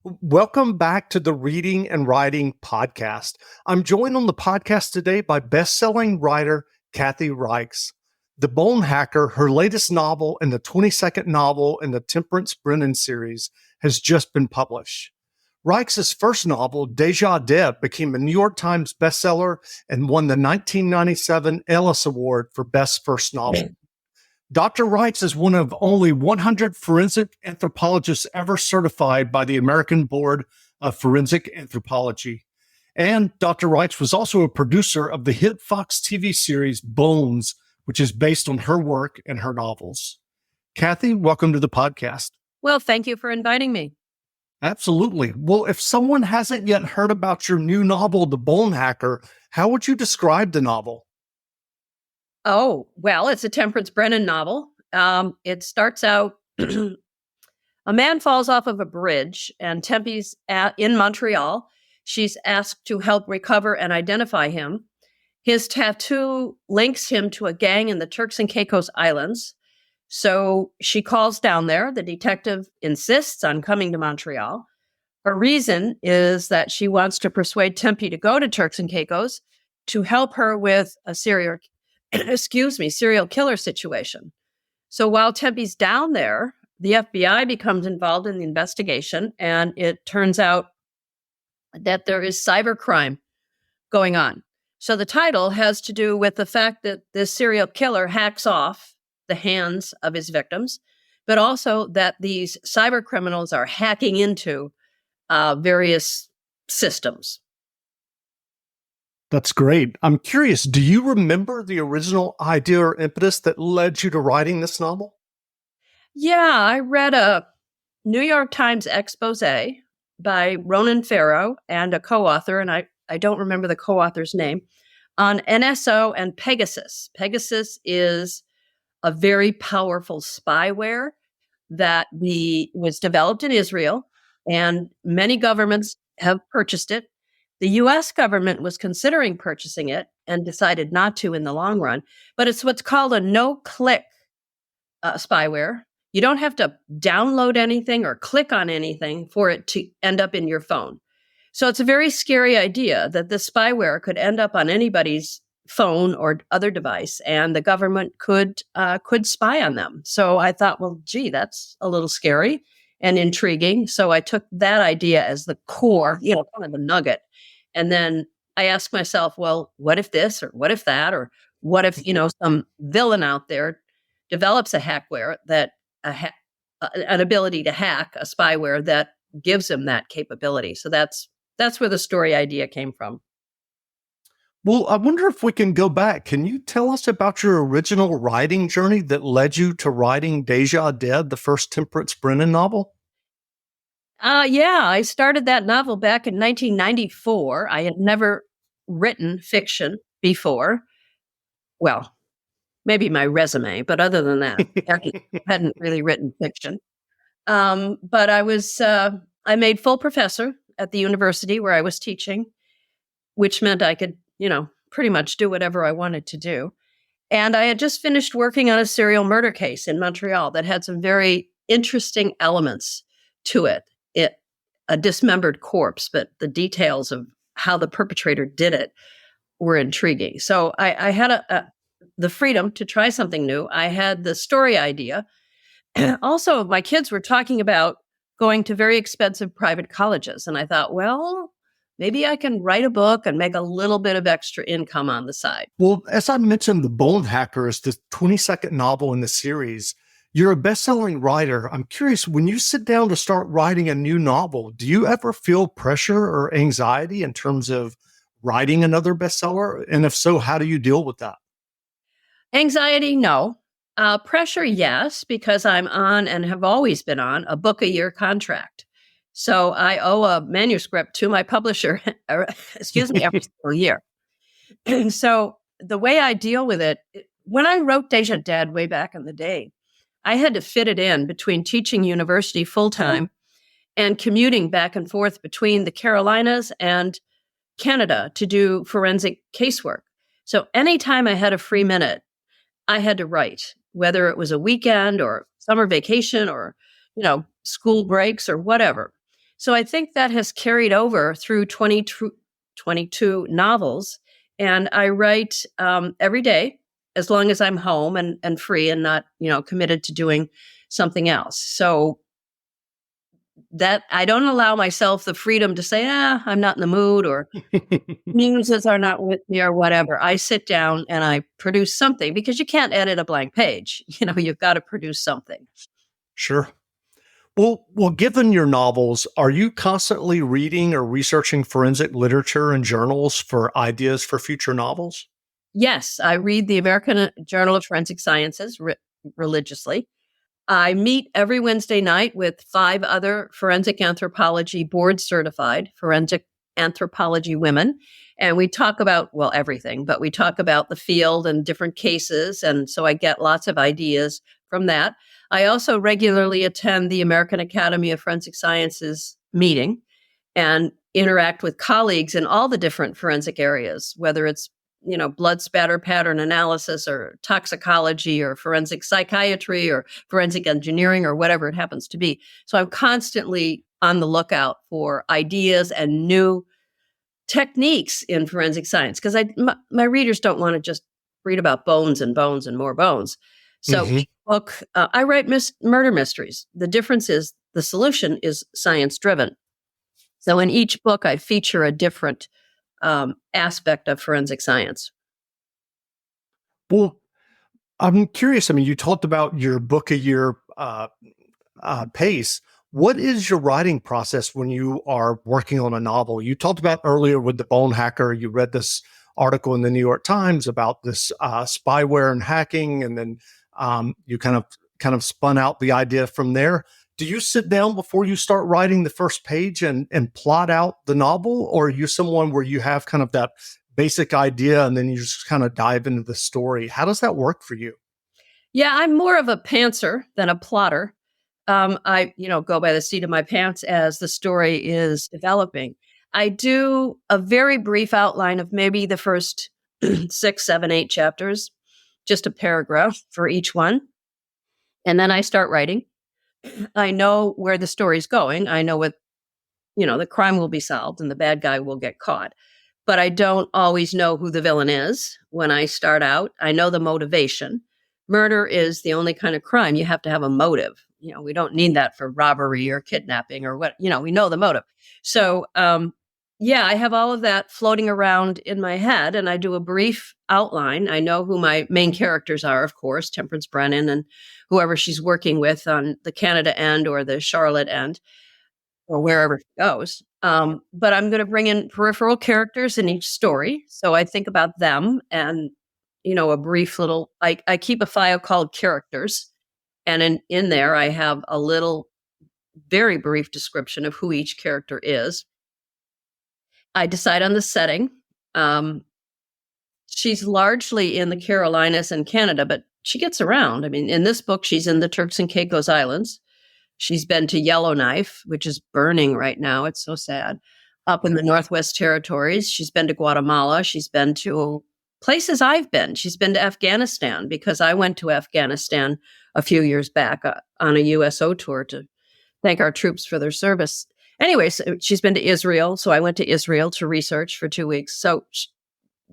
Welcome back to the Reading and Writing Podcast. I'm joined on the podcast today by best-selling writer Kathy Reichs. The Bone Hacker, her latest novel and the 22nd novel in the Temperance Brennan series, has just been published. Reichs' first novel, Deja Deb, became a New York Times bestseller and won the 1997 Ellis Award for Best First Novel. Dr. Reichs is one of only 100 forensic anthropologists ever certified by the American Board of Forensic Anthropology. And Dr. Reichs was also a producer of the hit Fox TV series Bones, which is based on her work and her novels. Kathy, welcome to the podcast. Well, thank you for inviting me. Absolutely. Well, if someone hasn't yet heard about your new novel, The Bone Hacker, how would you describe the novel? Oh, well, it's a Temperance Brennan novel. It starts out, a man falls off of a bridge and Tempe's in Montreal. She's asked to help recover and identify him. His tattoo links him to a gang in the Turks and Caicos Islands. So she calls down there. The detective insists on coming to Montreal. Her reason is that she wants to persuade Tempe to go to Turks and Caicos to help her with a serial killer situation. So while Tempe's down there, the FBI becomes involved in the investigation, and it turns out that there is cybercrime going on. So the title has to do with the fact that this serial killer hacks off the hands of his victims, but also that these cyber criminals are hacking into various systems. That's great. I'm curious, do you remember the original idea or impetus that led you to writing this novel? Yeah, I read a New York Times expose by Ronan Farrow and a co-author, and I don't remember the co-author's name, on NSO and Pegasus. Pegasus is a very powerful spyware that was developed in Israel, and many governments have purchased it. The US government was considering purchasing it and decided not to in the long run, but it's what's called a no-click spyware. You don't have to download anything or click on anything for it to end up in your phone. So it's a very scary idea that this spyware could end up on anybody's phone or other device, and the government could spy on them. So I thought, well, gee, that's a little scary and intriguing. So I took that idea as the core, kind of the nugget. And then I asked myself, well, what if this or what if that, or what if, some villain out there develops a hackware that an ability to hack a spyware that gives him that capability. So that's where the story idea came from. Well, I wonder if we can go back. Can you tell us about your original writing journey that led you to writing Deja Deb, the first Temperance Brennan novel? Yeah, I started that novel back in 1994. I had never written fiction before. Well, maybe my resume, but other than that, I hadn't really written fiction. But I made full professor at the university where I was teaching, which meant I could, pretty much do whatever I wanted to do. And I had just finished working on a serial murder case in Montreal that had some very interesting elements to it. A dismembered corpse, but the details of how the perpetrator did it were intriguing. So I had the freedom to try something new. I had the story idea. Also, my kids were talking about going to very expensive private colleges. And I thought, well, maybe I can write a book and make a little bit of extra income on the side. Well, as I mentioned, The Bone Hacker is the 22nd novel in the series. You're a best-selling writer. I'm curious, when you sit down to start writing a new novel, do you ever feel pressure or anxiety in terms of writing another bestseller? And if so, how do you deal with that? Anxiety, no. Pressure, yes, because I'm on and have always been on a book a year contract. So I owe a manuscript to my publisher, every single year. So the way I deal with it, when I wrote Deja Deb way back in the day, I had to fit it in between teaching university full-time and commuting back and forth between the Carolinas and Canada to do forensic casework. So anytime I had a free minute, I had to write, whether it was a weekend or summer vacation or, school breaks or whatever. So I think that has carried over through 22 novels. And I write every day as long as I'm home and free and not, committed to doing something else. So that I don't allow myself the freedom to say, I'm not in the mood or muses are not with me or whatever. I sit down and I produce something because you can't edit a blank page. You've got to produce something. Sure. Well, given your novels, are you constantly reading or researching forensic literature and journals for ideas for future novels? Yes, I read the American Journal of Forensic Sciences religiously. I meet every Wednesday night with 5 other forensic anthropology board certified forensic anthropology women. And we talk about, well, everything, but we talk about the field and different cases. And so I get lots of ideas from that. I also regularly attend the American Academy of Forensic Sciences meeting and interact with colleagues in all the different forensic areas, whether it's blood spatter pattern analysis or toxicology or forensic psychiatry or forensic engineering or whatever it happens to be. So I'm constantly on the lookout for ideas and new techniques in forensic science because my readers don't want to just read about bones and bones and more bones. So Hmm. book, I write murder mysteries. The difference is the solution is science driven. So in each book, I feature a different aspect of forensic science. Well, I'm curious. I mean, you talked about your book a year pace. What is your writing process when you are working on a novel? You talked about earlier with the Bone Hacker. You read this article in the New York Times about this spyware and hacking, and then you kind of spun out the idea from there. Do you sit down before you start writing the first page and plot out the novel, or are you someone where you have kind of that basic idea and then you just kind of dive into the story? How does that work for you? Yeah, I'm more of a pantser than a plotter. I, go by the seat of my pants as the story is developing. I do a very brief outline of maybe the first 6, 7, 8 chapters, just a paragraph for each one. And then I start writing. I know where the story's going. I know what, the crime will be solved and the bad guy will get caught. But I don't always know who the villain is when I start out. I know the motivation. Murder is the only kind of crime you have to have a motive. We don't need that for robbery or kidnapping or what, we know the motive. So, yeah, I have all of that floating around in my head and I do a brief outline. I know who my main characters are, of course, Temperance Brennan and whoever she's working with on the Canada end or the Charlotte end or wherever it goes. But I'm going to bring in peripheral characters in each story. So I think about them and, a brief little, I keep a file called characters. And in there, I have a little, very brief description of who each character is. I decide on the setting. She's largely in the Carolinas and Canada, but she gets around. I mean, in this book, she's in the Turks and Caicos Islands. She's been to Yellowknife, which is burning right now. It's so sad. Up in the Northwest Territories. She's been to Guatemala. She's been to places I've been. She's been to Afghanistan because I went to Afghanistan a few years back on a USO tour to thank our troops for their service. Anyways, she's been to Israel. So I went to Israel to research for 2 weeks. So,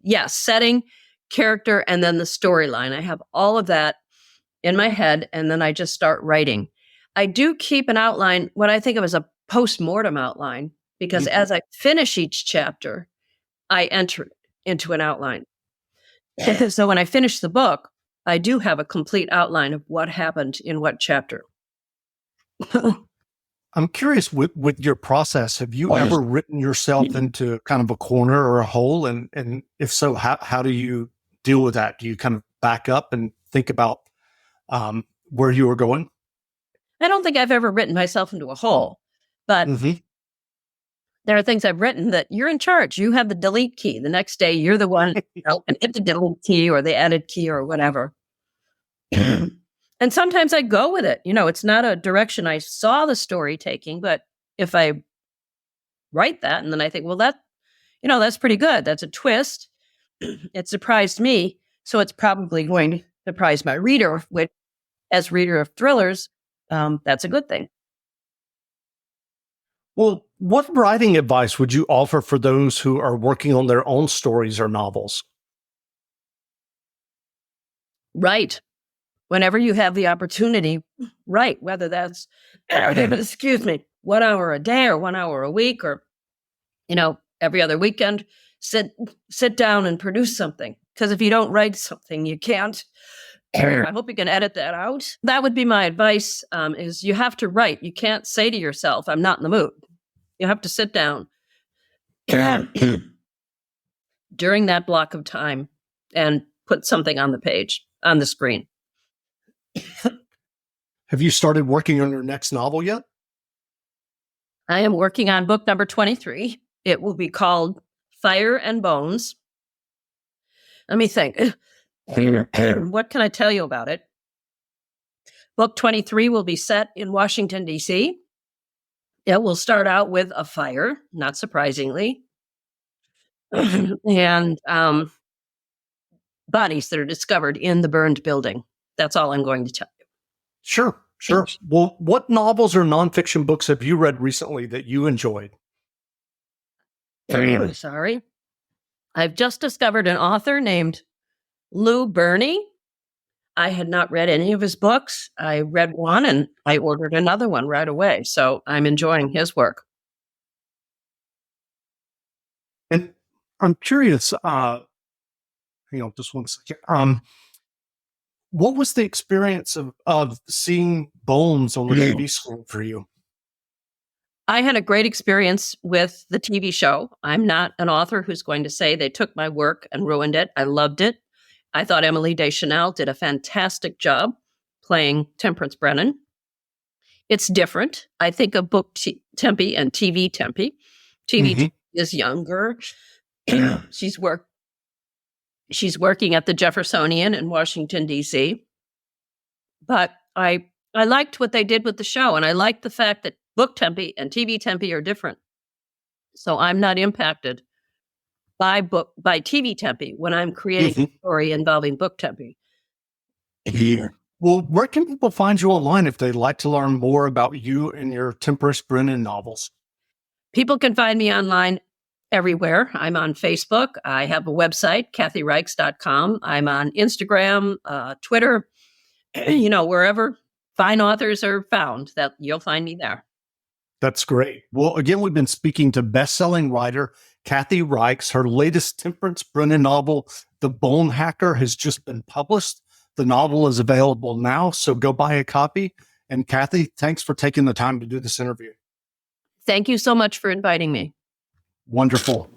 yeah, setting, character, and then the storyline. I have all of that in my head, and then I just start writing. I do keep an outline, what I think of as a post-mortem outline, because Mhm. as I finish each chapter, I enter into an outline. So when I finish the book, I do have a complete outline of what happened in what chapter. I'm curious with your process, have you ever written yourself into kind of a corner or a hole? And if so, how do you deal with that? Do you kind of back up and think about where you were going? I don't think I've ever written myself into a hole, but Hmm. there are things I've written that you're in charge. You have the delete key. The next day, you're the one and hit the delete key or the edit key or whatever. And sometimes I go with it. It's not a direction I saw the story taking, but if I write that and then I think, well, that's pretty good. That's a twist. It surprised me. So it's probably going to surprise my reader, which as reader of thrillers, that's a good thing. Well, what writing advice would you offer for those who are working on their own stories or novels? Write. Whenever you have the opportunity, write, whether that's, excuse me, 1 hour a day or 1 hour a week or, every other weekend, sit down and produce something. Because if you don't write something, you can't. I hope you can edit that out. That would be my advice, is you have to write. You can't say to yourself, I'm not in the mood. You have to sit down during that block of time and put something on the page, on the screen. Have you started working on your next novel yet? I am working on book number 23. It will be called Fire and Bones. Let me think. What can I tell you about it? Book 23 will be set in Washington, D.C. It will start out with a fire, not surprisingly, and bodies that are discovered in the burned building. That's all I'm going to tell you. Sure. Well, what novels or nonfiction books have you read recently that you enjoyed? Sorry. I've just discovered an author named Lou Berney. I had not read any of his books. I read one and I ordered another one right away. So I'm enjoying his work. And I'm curious, just one second. What was the experience of seeing Bones on the TV screen for you? I had a great experience with the TV show. I'm not an author who's going to say they took my work and ruined it. I loved it. I thought Emily Deschanel did a fantastic job playing Temperance Brennan. It's different. I think of book Tempe and TV Tempe. TV is younger. She's working at the Jeffersonian in Washington, D.C. But I liked what they did with the show, and I liked the fact that book Tempe and TV Tempe are different. So I'm not impacted by TV Tempe when I'm creating a story involving book Tempe. Well, where can people find you online if they'd like to learn more about you and your Temperance Brennan novels? People can find me online everywhere. I'm on Facebook. I have a website, KathyReichs.com. I'm on Instagram, Twitter, wherever fine authors are found, that you'll find me there. That's great. Well, again, we've been speaking to best-selling writer Kathy Reichs. Her latest Temperance Brennan novel, The Bone Hacker, has just been published. The novel is available now, so go buy a copy. And Kathy, thanks for taking the time to do this interview. Thank you so much for inviting me. Wonderful.